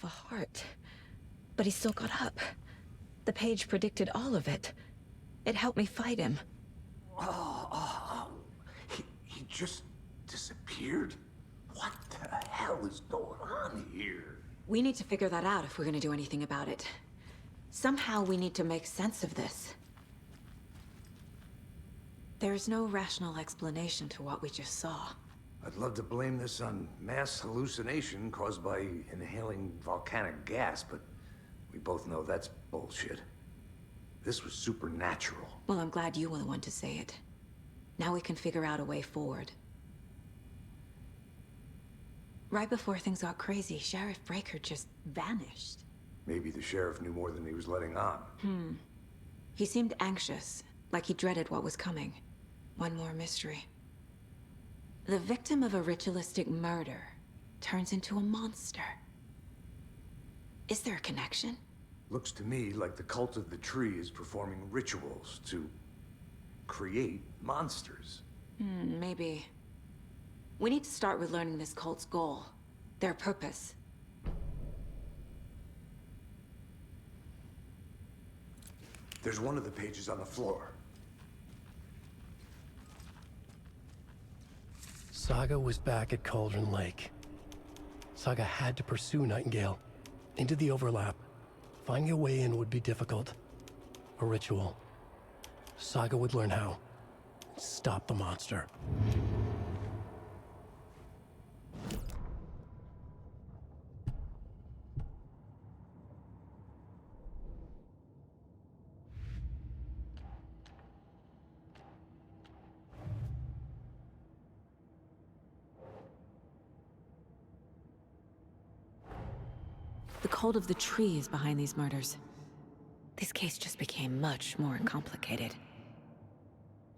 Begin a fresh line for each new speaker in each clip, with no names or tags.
a heart. But he still got up. The page predicted all of it. It helped me fight him.
He just disappeared? What the hell is going on here?
We need to figure that out if we're gonna do anything about it. Somehow we need to make sense of this. There's no rational explanation to what we just saw.
I'd love to blame this on mass hallucination caused by inhaling volcanic gas, but we both know that's bullshit. This was supernatural.
Well, I'm glad you were the one to say it. Now we can figure out a way forward. Right before things got crazy, Sheriff Breaker just vanished.
Maybe the sheriff knew more than he was letting on.
He seemed anxious, like he dreaded what was coming. One more mystery. The victim of a ritualistic murder turns into a monster. Is there a connection?
Looks to me like the cult of the tree is performing rituals to create monsters.
Maybe. We need to start with learning this cult's goal, their purpose.
There's one of the pages on the floor.
Saga was back at Cauldron Lake. Saga had to pursue Nightingale into the overlap. Finding a way in would be difficult. A ritual. Saga would learn how. Stop the monster.
The cult of the tree is behind these murders. This case just became much more complicated.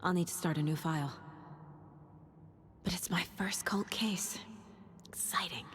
I'll need to start a new file. But it's my first cult case. Exciting.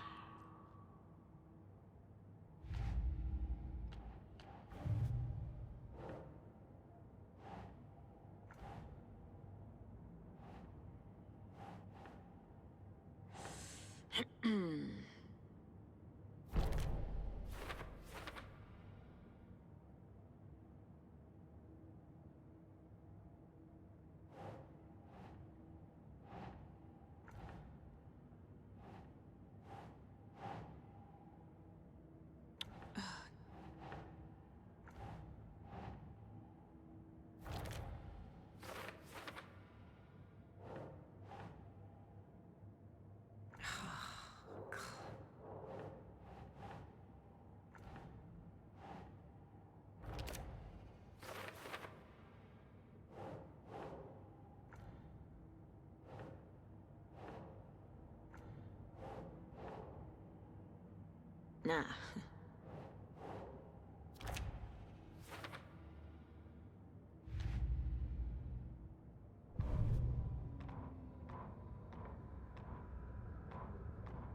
Nah.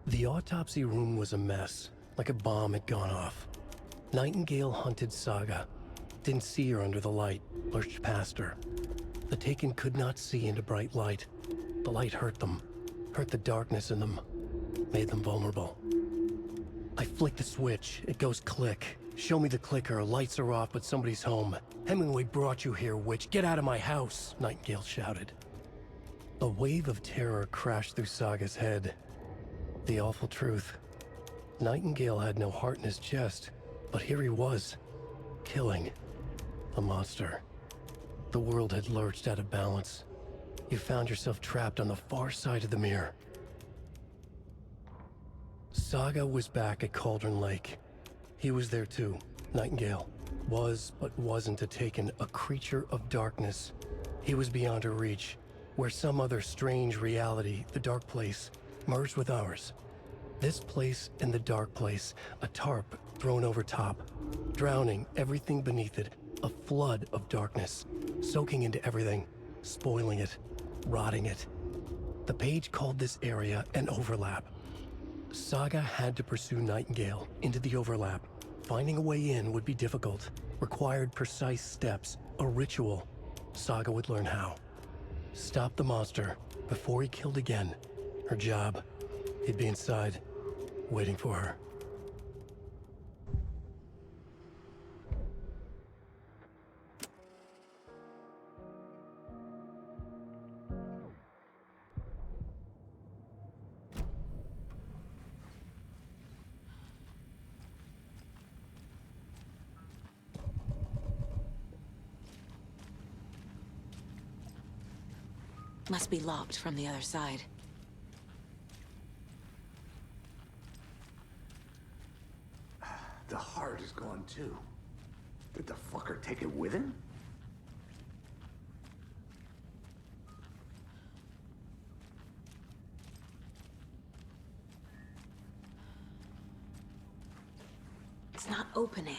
The autopsy room was a mess, like a bomb had gone off. Nightingale hunted Saga. Didn't see her under the light, lurched past her. The Taken could not see into bright light. The light hurt them, hurt the darkness in them, made them vulnerable. I flick the switch, it goes click. Show me the clicker, lights are off, but somebody's home. Hemingway brought you here, witch. Get out of my house, Nightingale shouted. A wave of terror crashed through Saga's head. The awful truth. Nightingale had no heart in his chest, but here he was, killing a monster. The world had lurched out of balance. You found yourself trapped on the far side of the mirror. Saga was back at Cauldron Lake. He was there too. Nightingale was, but wasn't a Taken, a creature of darkness. He was beyond her reach, where some other strange reality, the dark place, merged with ours. This place and the dark place, a tarp thrown over top, drowning everything beneath it, a flood of darkness, soaking into everything, spoiling it, rotting it. The page called this area an overlap. Saga had to pursue Nightingale into the overlap. Finding a way in would be difficult, required precise steps, a ritual. Saga would learn how. Stop the monster before he killed again. Her job. He'd be inside, waiting for her.
Must be locked from the other side.
The heart is gone too. Did the fucker take it with him?
It's not opening.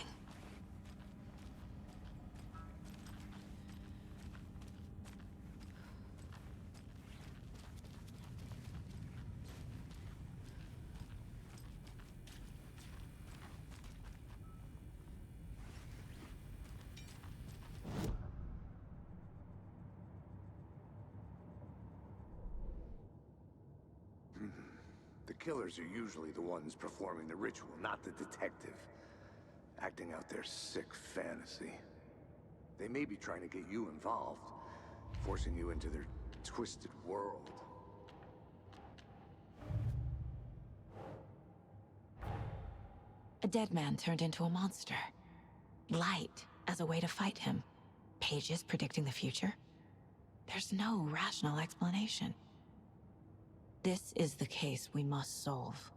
The killers are usually the ones performing the ritual, not the detective. Acting out their sick fantasy. They may be trying to get you involved, forcing you into their twisted world.
A dead man turned into a monster. Light as a way to fight him. Pages predicting the future. There's no rational explanation. This is the case we must solve.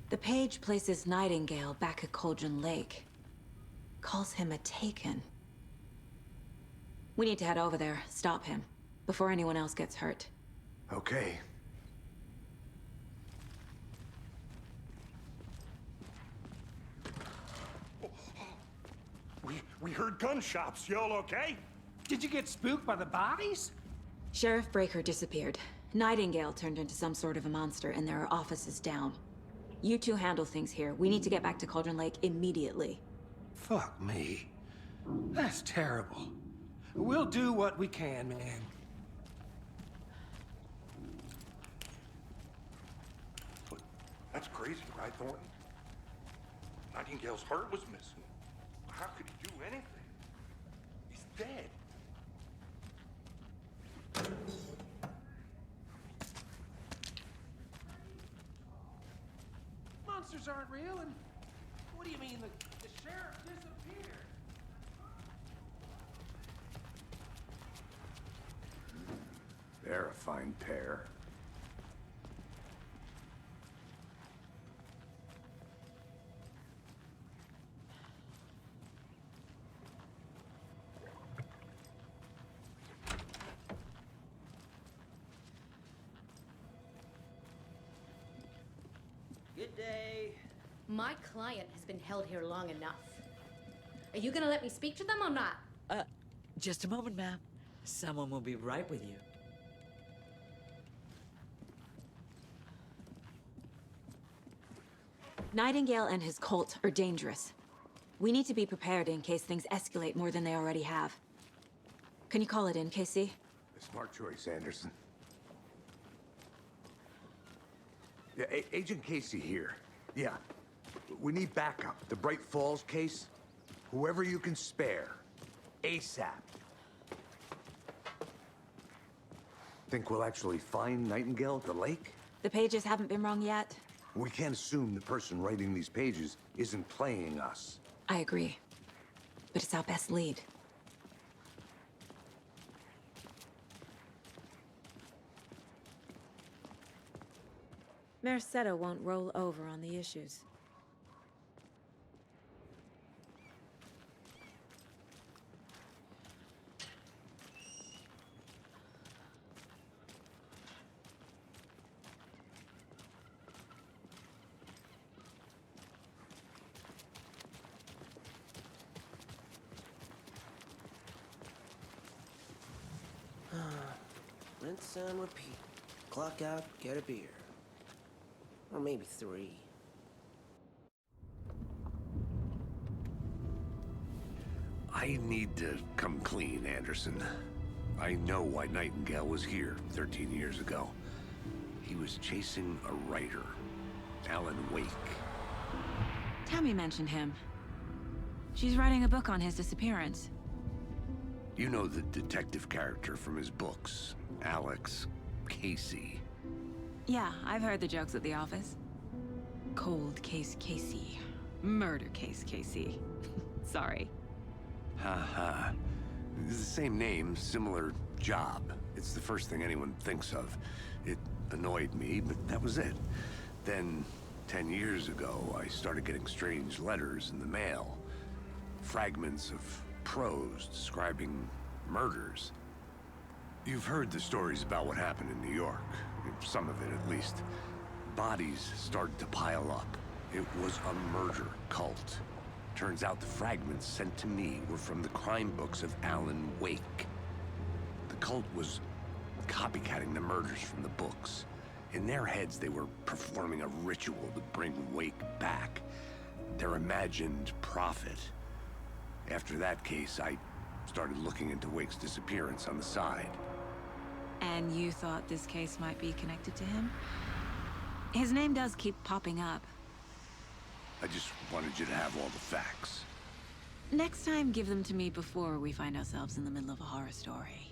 The page places Nightingale back at Cauldron Lake. Calls him a Taken. We need to head over there, stop him, before anyone else gets hurt.
Okay.
We heard gunshots. Y'all okay? Did you get spooked by the bodies?
Sheriff Breaker disappeared. Nightingale turned into some sort of a monster, and there are offices down. You two handle things here. We need to get back to Cauldron Lake immediately.
Fuck me. That's terrible. We'll do what we can, man. That's crazy, right, Thornton? Nightingale's heart was missing. How could he do anything? He's dead. Monsters aren't real, and what do you mean the sheriff disappeared?
They're a fine pair.
Good day.
My client has been held here long enough. Are you gonna let me speak to them or not?
Just a moment, ma'am. Someone will be right with you.
Nightingale and his cult are dangerous. We need to be prepared in case things escalate more than they already have. Can you call it in, KC?
A smart choice, Anderson. Yeah, Agent Casey here. Yeah. We need backup. The Bright Falls case. Whoever you can spare. ASAP. Think we'll actually find Nightingale at the lake?
The pages haven't been wrong yet.
We can't assume the person writing these pages isn't playing us.
I agree. But it's our best lead. Mercado won't roll over on the issues.
Rinse and repeat. Clock out, get a beer. Or maybe 3.
I need to come clean, Anderson. I know why Nightingale was here 13 years ago. He was chasing a writer, Alan Wake.
Tammy mentioned him. She's writing a book on his disappearance.
You know the detective character from his books, Alex Casey.
Yeah, I've heard the jokes at the office. Cold case Casey. Murder case Casey. Sorry.
Ha. It's the same name, similar job. It's the first thing anyone thinks of. It annoyed me, but that was it. Then, 10 years ago, I started getting strange letters in the mail. Fragments of prose describing murders. You've heard the stories about what happened in New York. Some of it, at least. Bodies started to pile up. It was a murder cult. Turns out the fragments sent to me were from the crime books of Alan Wake. The cult was copycatting the murders from the books. In their heads, they were performing a ritual to bring Wake back. Their imagined prophet. After that case, I started looking into Wake's disappearance on the side.
And you thought this case might be connected to him? His name does keep popping up.
I just wanted you to have all the facts.
Next time, give them to me before we find ourselves in the middle of a horror story.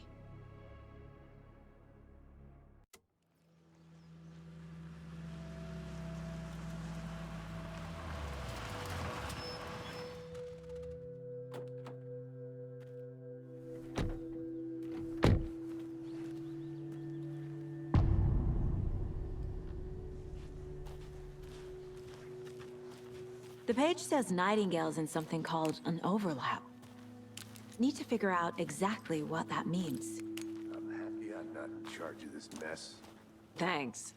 The page says Nightingale's in something called an overlap. Need to figure out exactly what that means.
I'm happy I'm not in charge of this mess.
Thanks.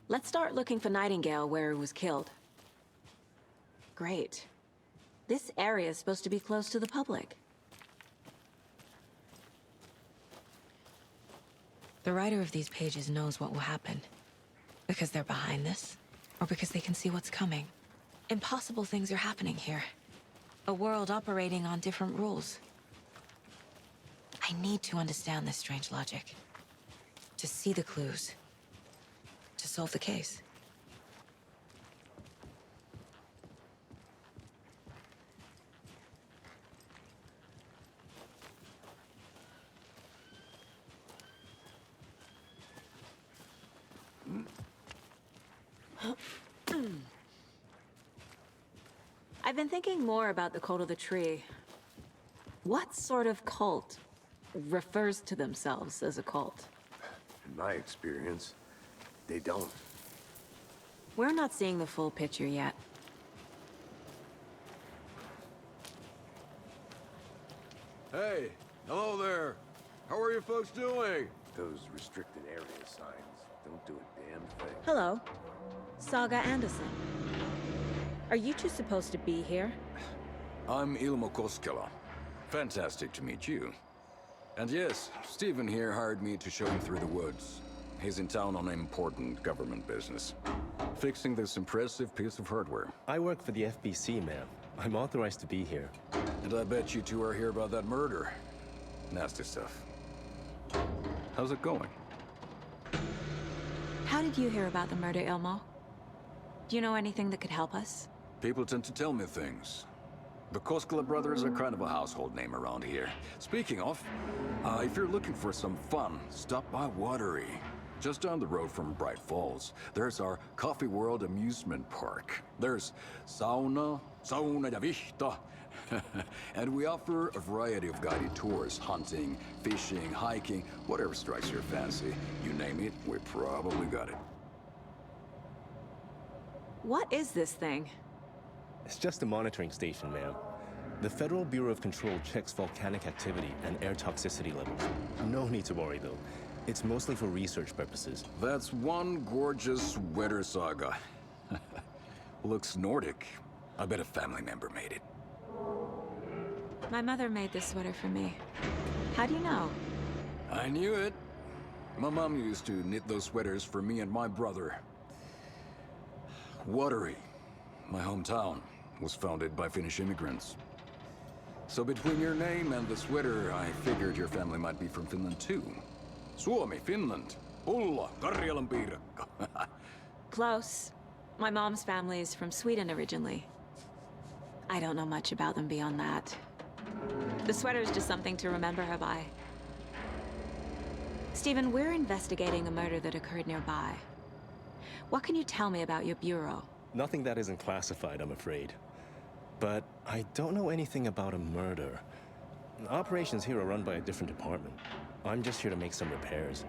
Let's start looking for Nightingale where he was killed. Great. This area is supposed to be close to the public. The writer of these pages knows what will happen. Because they're behind this, or because they can see what's coming. Impossible things are happening here. A world operating on different rules. I need to understand this strange logic. To see the clues. To solve the case. I've been thinking more about the cult of the tree. What sort of cult refers to themselves as a cult?
In my experience, they don't.
We're not seeing the full picture yet.
Hey, hello there. How are you folks doing?
Those restricted area signs don't do a damn thing.
Hello. Saga Anderson. Are you two supposed to be here?
I'm Ilmo Koskela. Fantastic to meet you. And yes, Steven here hired me to show him through the woods. He's in town on important government business. Fixing this impressive piece of hardware.
I work for the FBC, ma'am. I'm authorized to be here.
And I bet you two are here about that murder. Nasty stuff. How's it going?
How did you hear about the murder, Ilmo? Do you know anything that could help us?
People tend to tell me things. The Koskela brothers are kind of a household name around here. Speaking of, if you're looking for some fun, stop by Watery. Just down the road from Bright Falls, there's our Coffee World amusement park. There's sauna ja vihta. And we offer a variety of guided tours, hunting, fishing, hiking, whatever strikes your fancy. You name it, we probably got it.
What is this thing?
It's just a monitoring station, ma'am. The Federal Bureau of Control checks volcanic activity and air toxicity levels. No need to worry, though. It's mostly for research purposes.
That's one gorgeous sweater saga. Looks Nordic. I bet a family member made it.
My mother made this sweater for me. How do you know?
I knew it. My mom used to knit those sweaters for me and my brother. Watery, my hometown, was founded by Finnish immigrants. So between your name and the sweater, I figured your family might be from Finland too. Suomi, Finland. Ulla, Karjalan piirakka.
Close. My mom's family is from Sweden originally. I don't know much about them beyond that. The sweater is just something to remember her by. Stephen, we're investigating a murder that occurred nearby. What can you tell me about your bureau?
Nothing that isn't classified, I'm afraid. But I don't know anything about a murder. Operations here are run by a different department. I'm just here to make some repairs.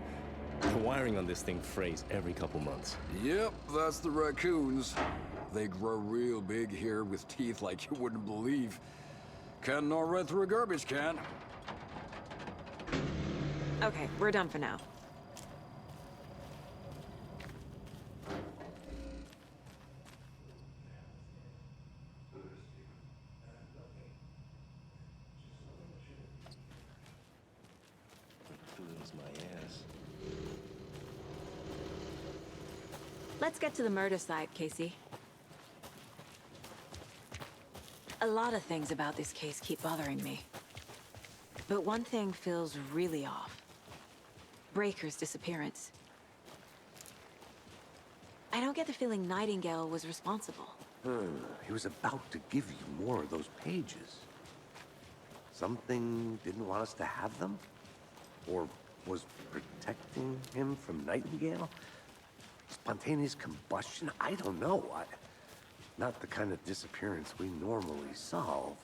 The wiring on this thing frays every couple months.
Yep, that's the raccoons. They grow real big here with teeth like you wouldn't believe. Can't gnaw right through a garbage can.
Okay, we're done for now.
Lose my ass.
Let's get to the murder site, Casey. A lot of things about this case keep bothering me. But one thing feels really off. Breaker's disappearance. I don't get the feeling Nightingale was responsible.
He was about to give you more of those pages. Something didn't want us to have them? Or was protecting him from Nightingale? Spontaneous combustion? I don't know. Not the kind of disappearance we normally solve.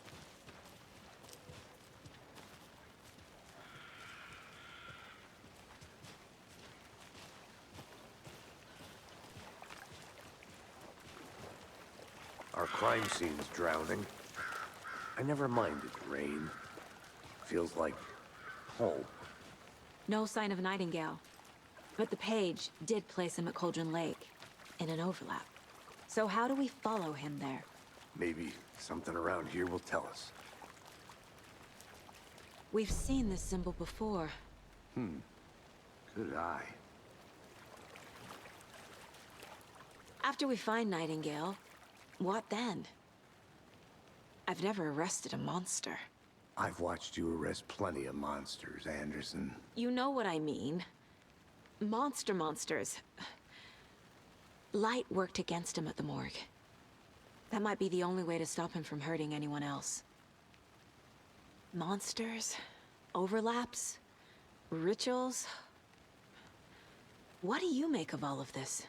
Our crime scene's drowning. I never minded rain. Feels like home.
No sign of Nightingale. But the page did place him at Cauldron Lake, in an overlap. So how do we follow him there?
Maybe something around here will tell us.
We've seen this symbol before.
Good eye.
After we find Nightingale, what then? I've never arrested a monster.
I've watched you arrest plenty of monsters, Anderson.
You know what I mean. Monsters. Light worked against him at the morgue. That might be the only way to stop him from hurting anyone else. Monsters? Overlaps? Rituals? What do you make of all of this?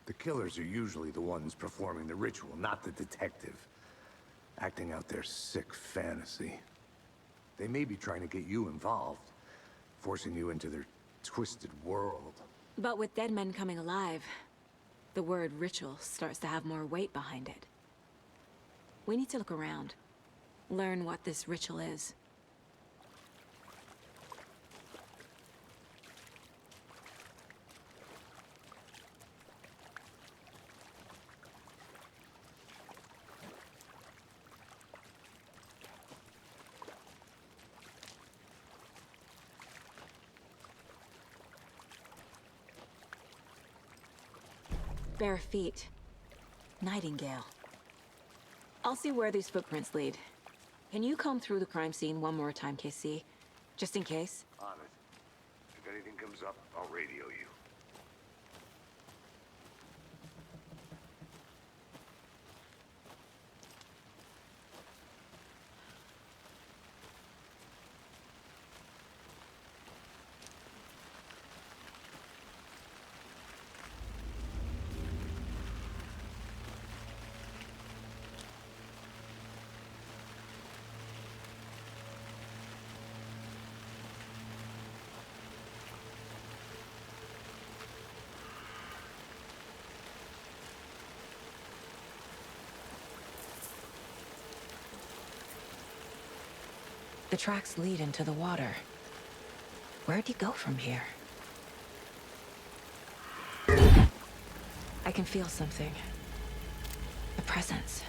The killers are usually the ones performing the ritual, not the detective. Acting out their sick fantasy. They may be trying to get you involved, forcing you into their twisted world.
But with dead men coming alive, the word ritual starts to have more weight behind it. We need to look around, learn what this ritual is. Bare feet. Nightingale. I'll see where these footprints lead. Can you comb through the crime scene one more time, KC? Just in case?
On it. If anything comes up, I'll radio you.
The tracks lead into the water. Where'd you go from here? I can feel something. A presence.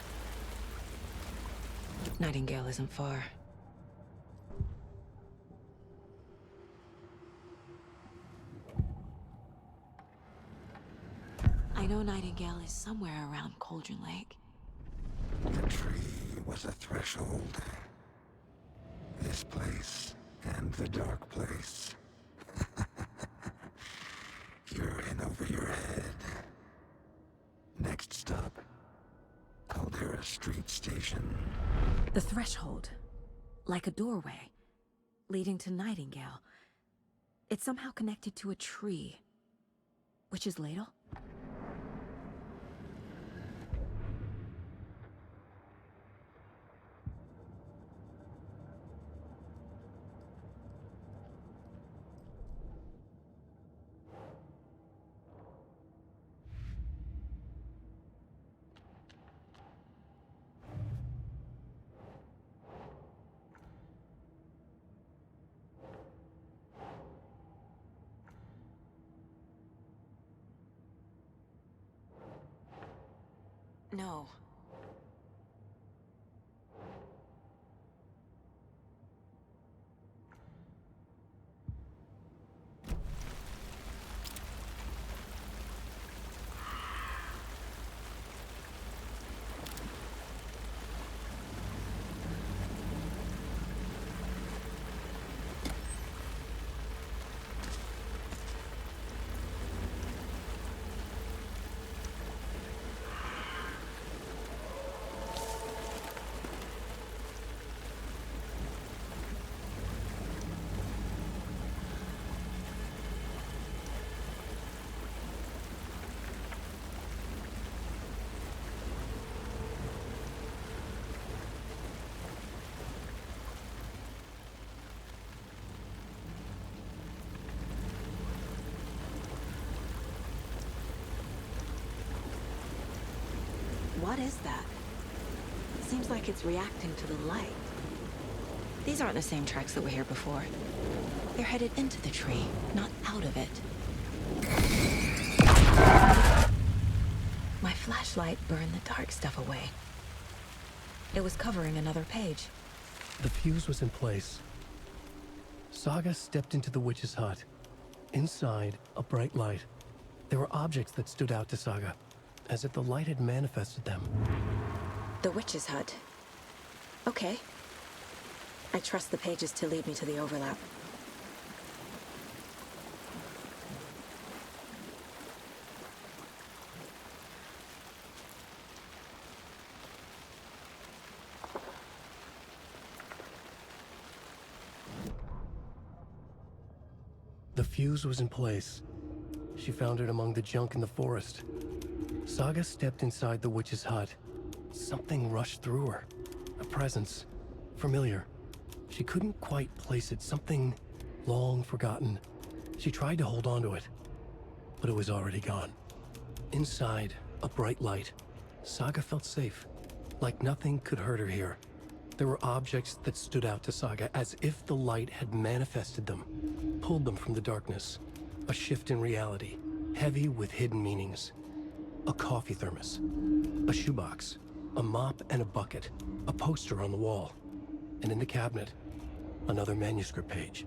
Nightingale isn't far. I know Nightingale is somewhere around Cauldron Lake.
The tree was a threshold. this place and the dark place. You're in over your head. Next stop, Caldera Street Station.
The threshold. Like a doorway. Leading to Nightingale. It's somehow connected to a tree. Witch's ladle? No. What is that? Seems like it's reacting to the light. These aren't the same tracks that were here before. They're headed into the tree, not out of it. My flashlight burned the dark stuff away. It was covering another page.
The fuse was in place. Saga stepped into the witch's hut. Inside, a bright light. There were objects that stood out to Saga, as if the light had manifested them.
The witch's hut. Okay. I trust the pages to lead me to the overlap.
The fuse was in place. She found it among the junk in the forest. Saga stepped inside the witch's hut. Something rushed through her. A presence. Familiar. She couldn't quite place it. Something long forgotten. She tried to hold on to it, but it was already gone. Inside, a bright light. Saga felt safe. Like nothing could hurt her here. There were objects that stood out to Saga, as if the light had manifested them, pulled them from the darkness. A shift in reality, heavy with hidden meanings. A coffee thermos, a shoebox, a mop and a bucket, a poster on the wall, and in the cabinet, another manuscript page.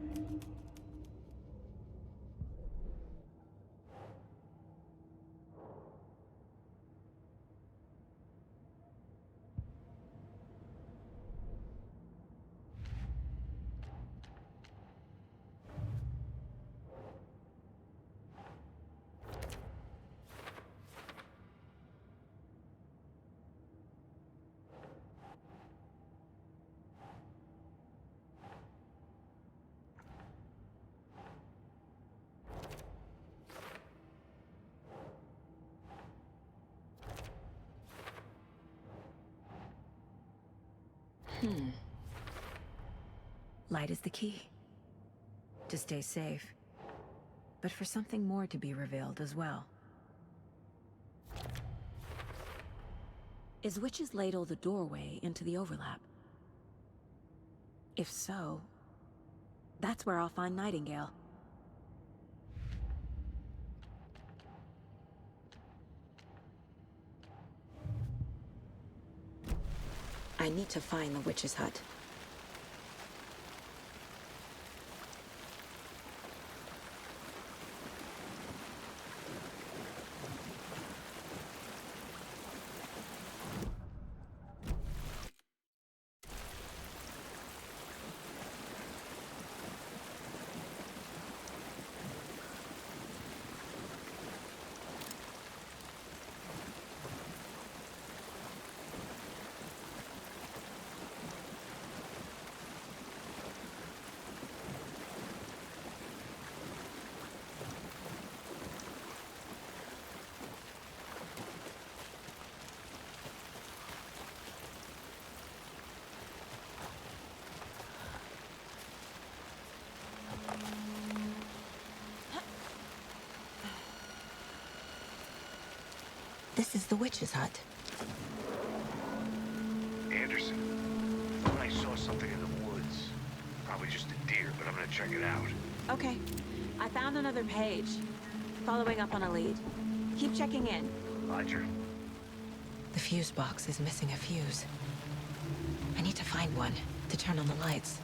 Light is the key. To stay safe. But for something more to be revealed as well. Is Witch's Ladle the doorway into the overlap? If so, that's where I'll find Nightingale. I need to find the witch's hut. This is the witch's hut.
Anderson, thought I saw something in the woods. Probably just a deer, but I'm gonna check it out.
Okay. I found another page. Following up on a lead. Keep checking in.
Roger.
The fuse box is missing a fuse. I need to find one to turn on the lights.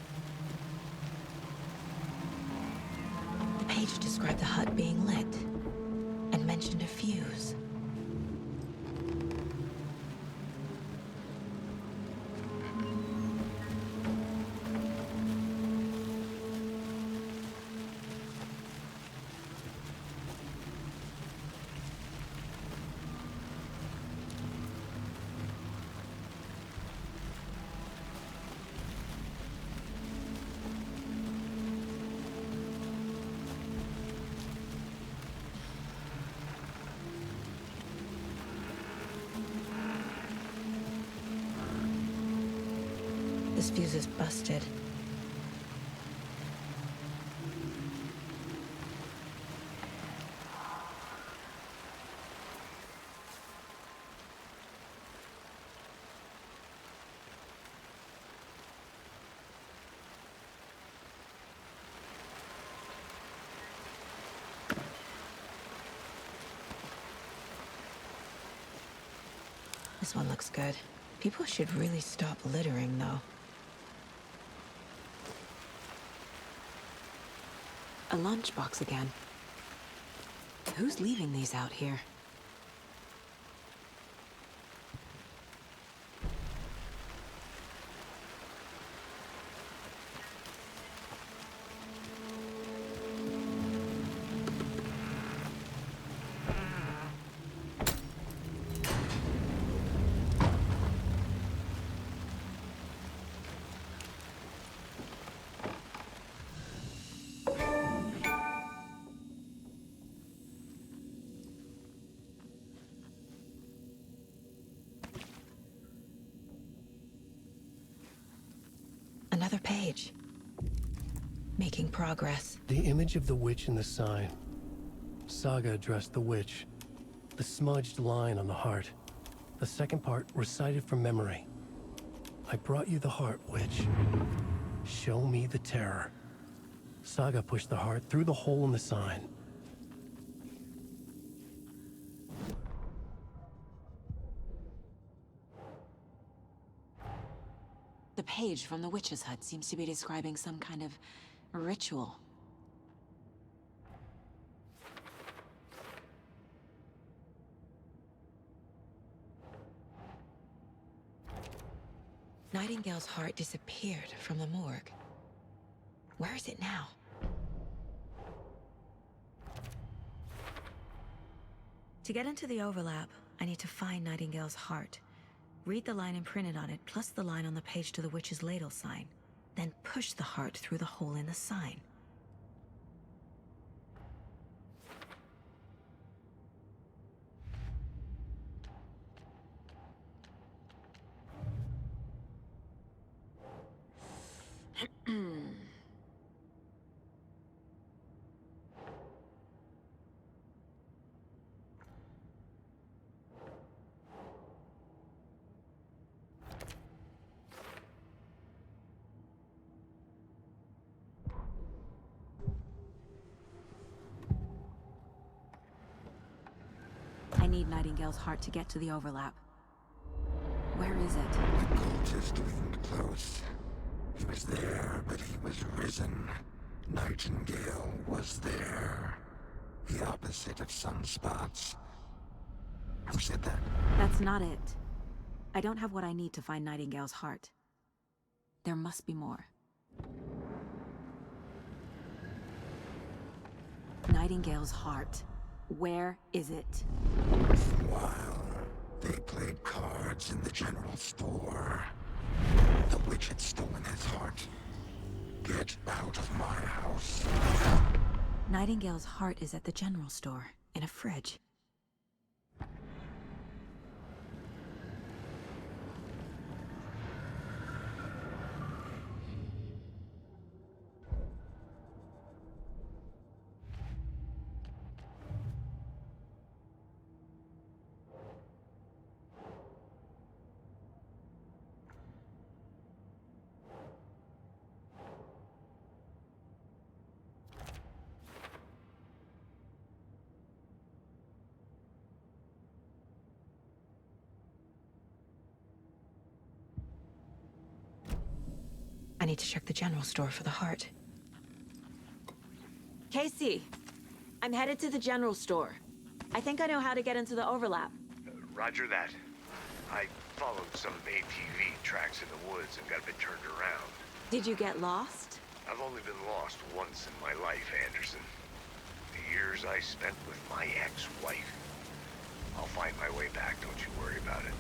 The page described the hut being lit and mentioned a fuse. This fuse is busted. This one looks good. People should really stop littering, though. A lunchbox again. Who's leaving these out here? Another page. Making progress.
The image of the witch in the sign. Saga addressed the witch. The smudged line on the heart. The second part recited from memory. I brought you the heart, witch. Show me the terror. Saga pushed the heart through the hole in the sign.
The page from the witch's hut seems to be describing some kind of ritual. Nightingale's heart disappeared from the morgue. Where is it now? To get into the overlap, I need to find Nightingale's heart. Read the line imprinted on it, plus the line on the page to the witch's ladle sign. Then push the heart through the hole in the sign. I need Nightingale's heart to get to the overlap. Where is it?
The cultist wasn't close. He was there, but he was risen. Nightingale was there. The opposite of sunspots. Who said that?
That's not it. I don't have what I need to find Nightingale's heart. There must be more. Nightingale's heart. Where is it?
While they played cards in the general store, the witch had stolen his heart. Get out of my house.
Nightingale's heart is at the general store, in a fridge. I need to check the general store for the heart. Casey, I'm headed to the general store. I think I know how to get into the overlap.
Roger that. I followed some ATV tracks in the woods and got a bit turned around.
Did you get lost?
I've only been lost once in my life, Anderson. The years I spent with my ex-wife. I'll find my way back, don't you worry about it.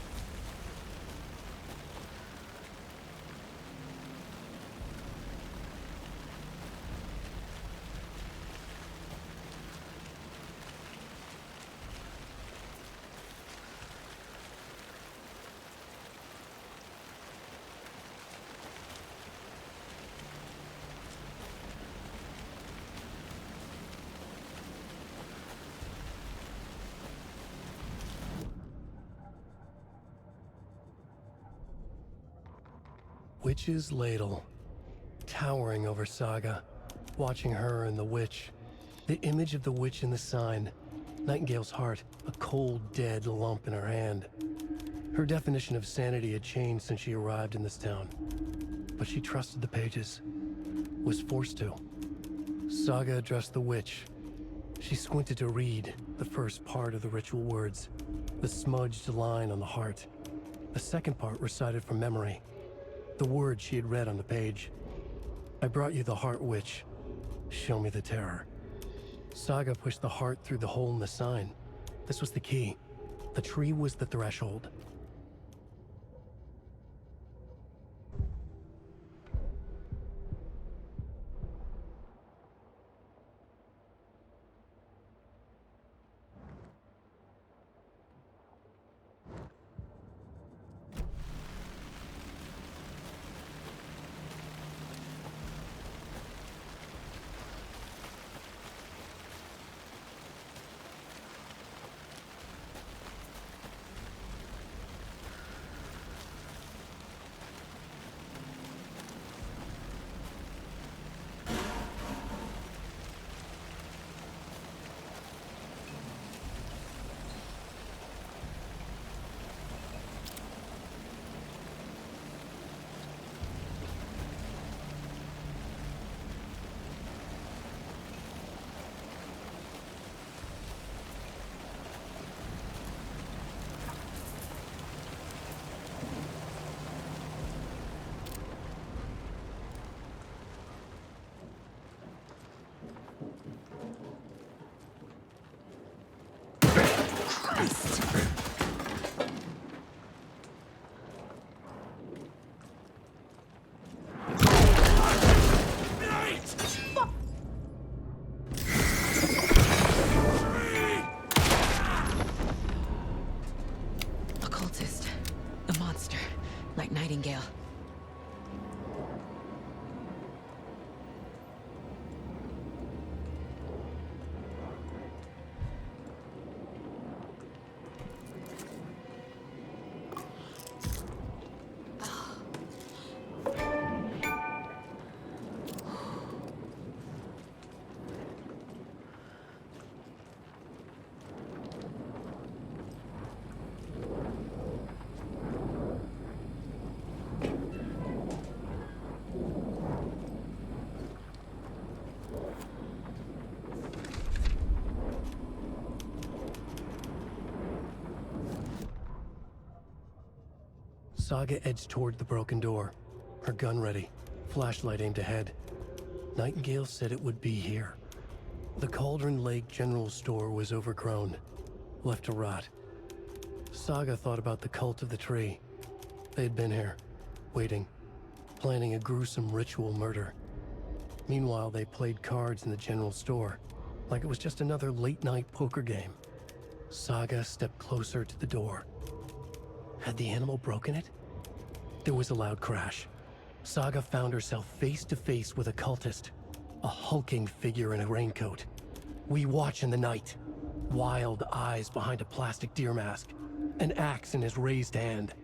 Witch's ladle, towering over Saga, watching her and the witch. The image of the witch in the sign, Nightingale's heart, a cold, dead lump in her hand. Her definition of sanity had changed since she arrived in this town, but she trusted the pages, was forced to. Saga addressed the witch. She squinted to read the first part of the ritual words, the smudged line on the heart. The second part recited from memory. The words she had read on the page. I brought you the heart, witch. Show me the terror. Saga pushed the heart through the hole in the sign. This was the key. The tree was the threshold.
Occultist. A monster. Like Nightingale.
Saga edged toward the broken door, her gun ready, flashlight aimed ahead. Nightingale said it would be here. The Cauldron Lake General Store was overgrown, left to rot. Saga thought about the cult of the tree. They'd been here, waiting, planning a gruesome ritual murder. Meanwhile, they played cards in the general store, like it was just another late-night poker game. Saga stepped closer to the door. Had the animal broken it? There was a loud crash. Saga found herself face to face with a cultist, a hulking figure in a raincoat. We watch in the night, wild eyes behind a plastic deer mask, an axe in his raised hand.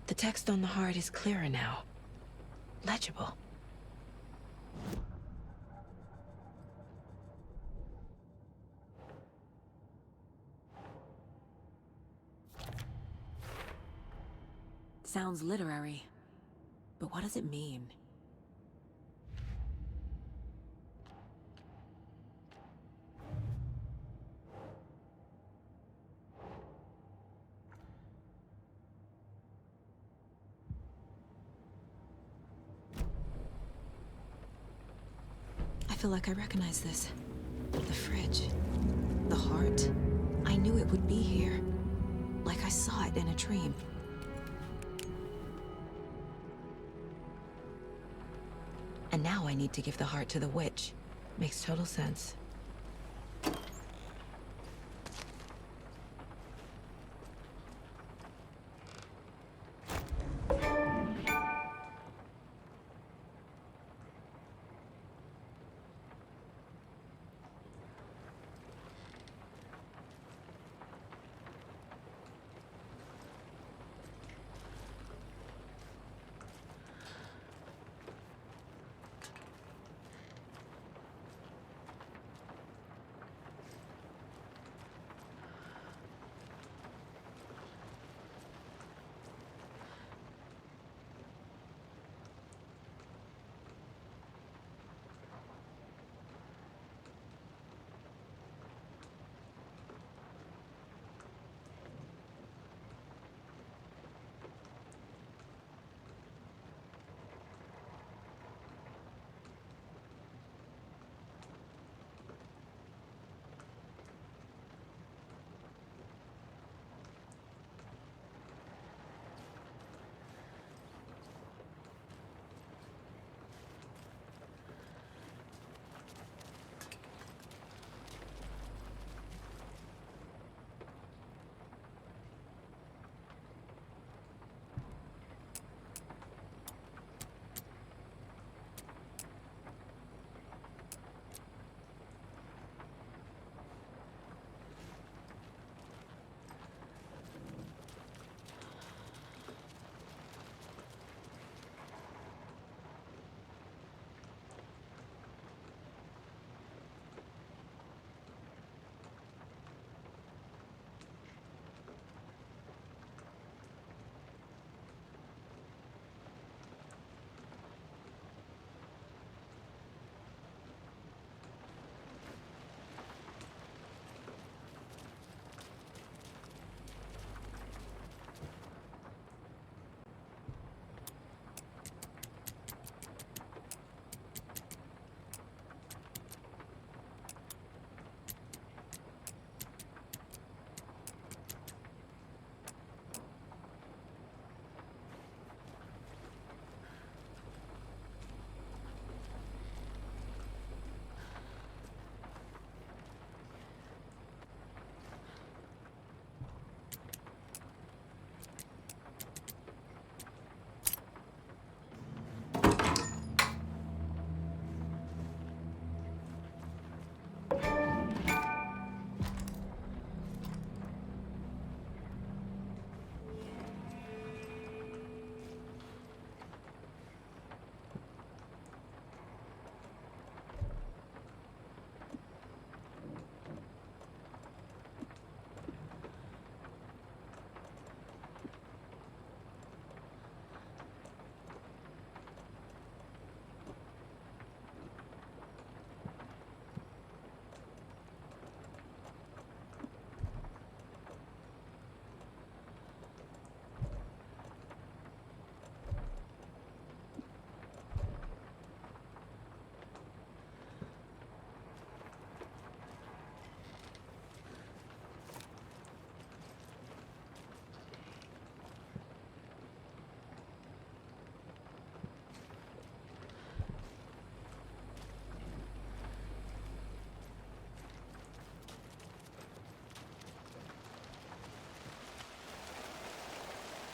The text on the heart is clearer now. Legible. Sounds literary. But what does it mean? I feel like I recognize this. The fridge. The heart. I knew it would be here. Like I saw it in a dream. And now I need to give the heart to the witch. Makes total sense.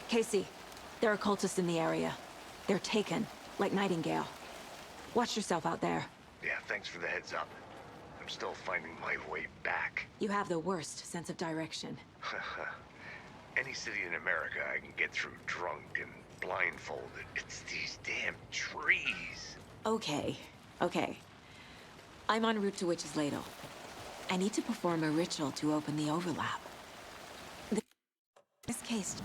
Casey, there are cultists in the area. They're taken, like Nightingale. Watch yourself out there.
Yeah, thanks for the heads up. I'm still finding my way back.
You have the worst sense of direction.
Any city in America I can get through drunk and blindfolded. It's these damn trees.
Okay. I'm en route to Witch's Ladle. I need to perform a ritual to open the overlap. This case...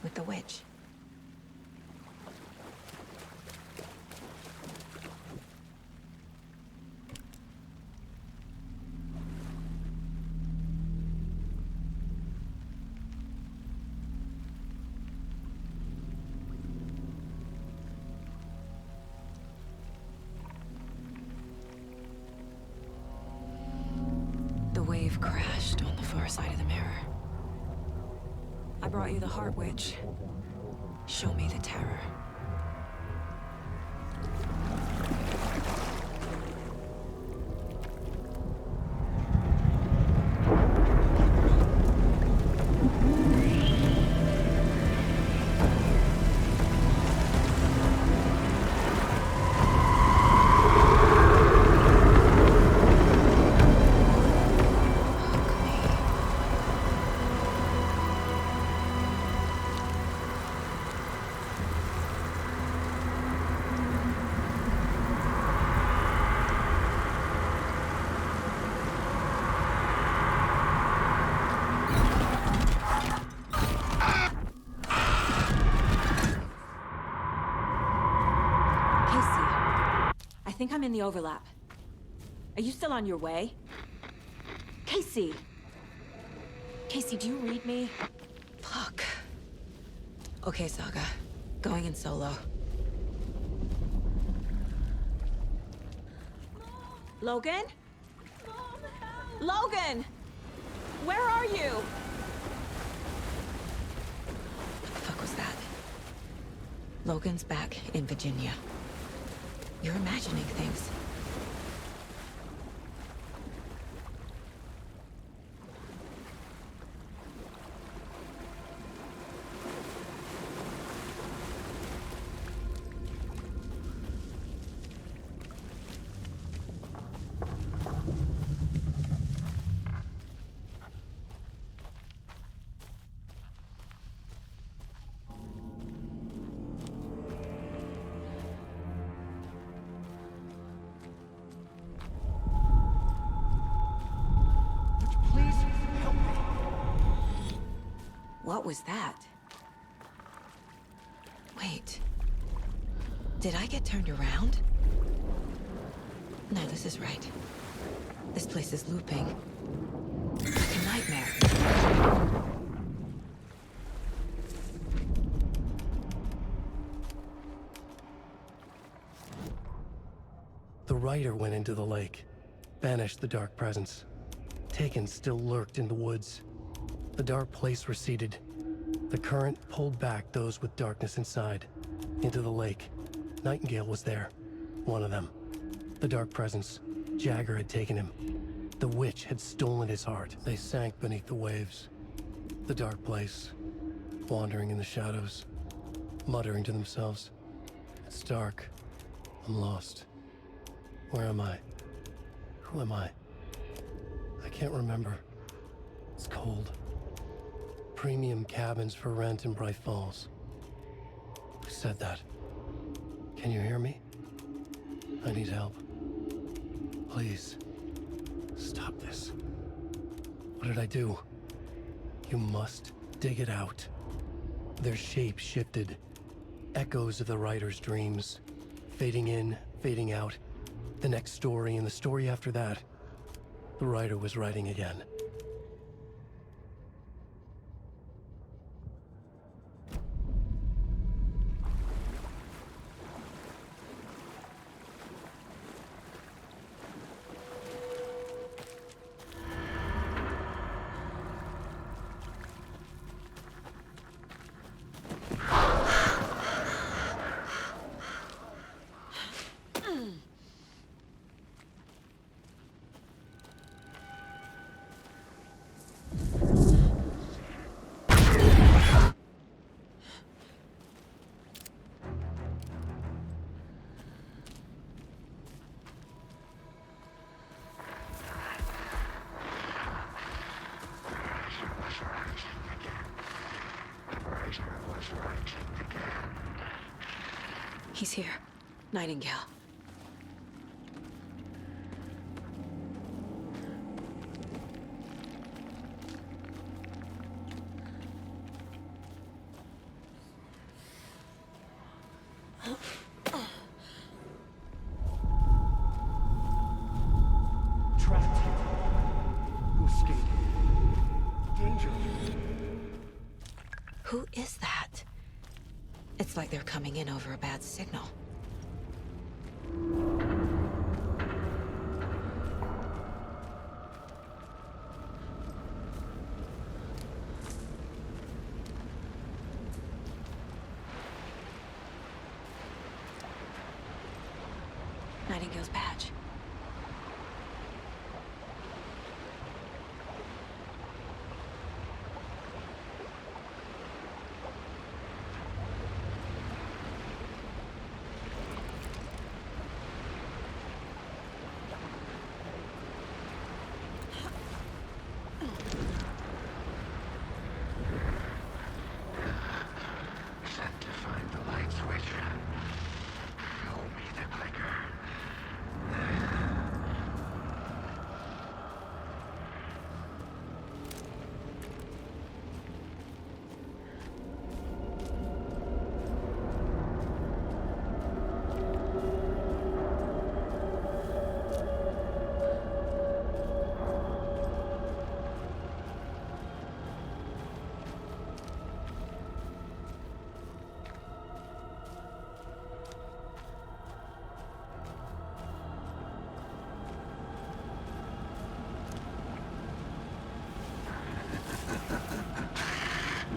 with the witch. The wave crashed on the far side of the mirror. I brought you the Heart Witch. Show me the terror. I think I'm in the overlap. Are you still on your way? Casey! Casey, do you read me? Fuck. Okay, Saga. Going in solo. Logan? Mom, help! Logan! Where are you? What the fuck was that? Logan's back in Virginia. You're imagining things. What was that? Wait. Did I get turned around? No, this is right. This place is looping. Like a nightmare.
The rider went into the lake, banished the dark presence. Taken still lurked in the woods. The dark place receded. The current pulled back those with darkness inside, into the lake. Nightingale was there, one of them. The dark presence, Jagger had taken him. The witch had stolen his heart. They sank beneath the waves. The dark place, wandering in the shadows, muttering to themselves. It's dark. I'm lost. Where am I? Who am I? I can't remember. It's cold. Premium cabins for rent in Bright Falls. Who said that? Can you hear me? I need help. Please. Stop this. What did I do? You must dig it out. Their shape shifted. Echoes of the writer's dreams. Fading in, fading out. The next story and the story after that. The writer was writing again.
He's here. Nightingale.
Trapped here. To escape. Danger.
Who is that? It's like they're coming in over a bad signal. Nightingale's badge.
Set to find the light switch. Show me the clicker.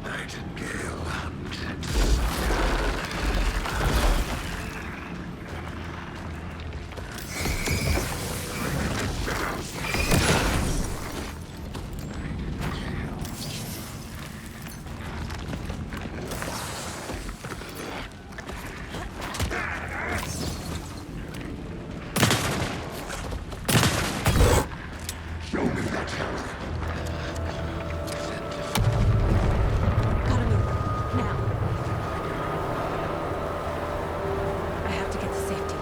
Nightingale hunted. Show me that house.
Gotta move. Now. I have to get to safety.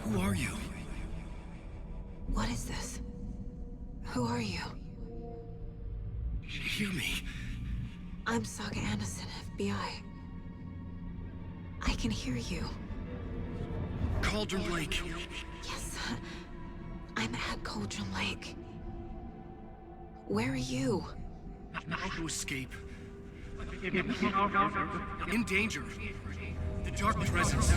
Who are you?
What is this? Who are you?
Hear me.
I'm Saga Anderson, FBI. I can hear you.
Cauldron Lake.
Yes, I'm at Cauldron Lake. Where are you?
How to escape. In danger. The dark presence.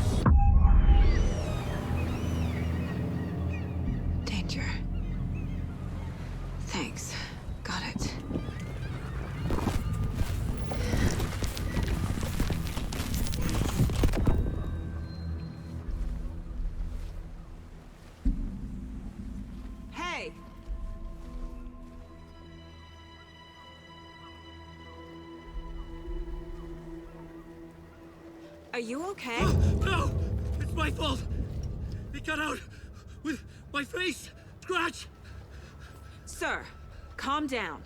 Are you okay?
No! It's my fault! It got out with my face! Scratch!
Sir, calm down.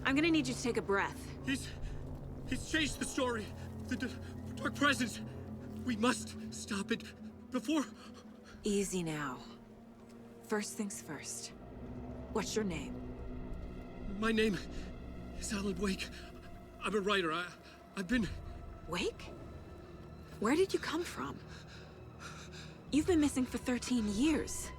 I'm gonna need you to take a breath.
He's changed the story. The dark presence. We must stop it before...
Easy now. First things first. What's your name?
My name is Alan Wake. I'm a writer. I've been...
Wake? Where did you come from? You've been missing for 13 years.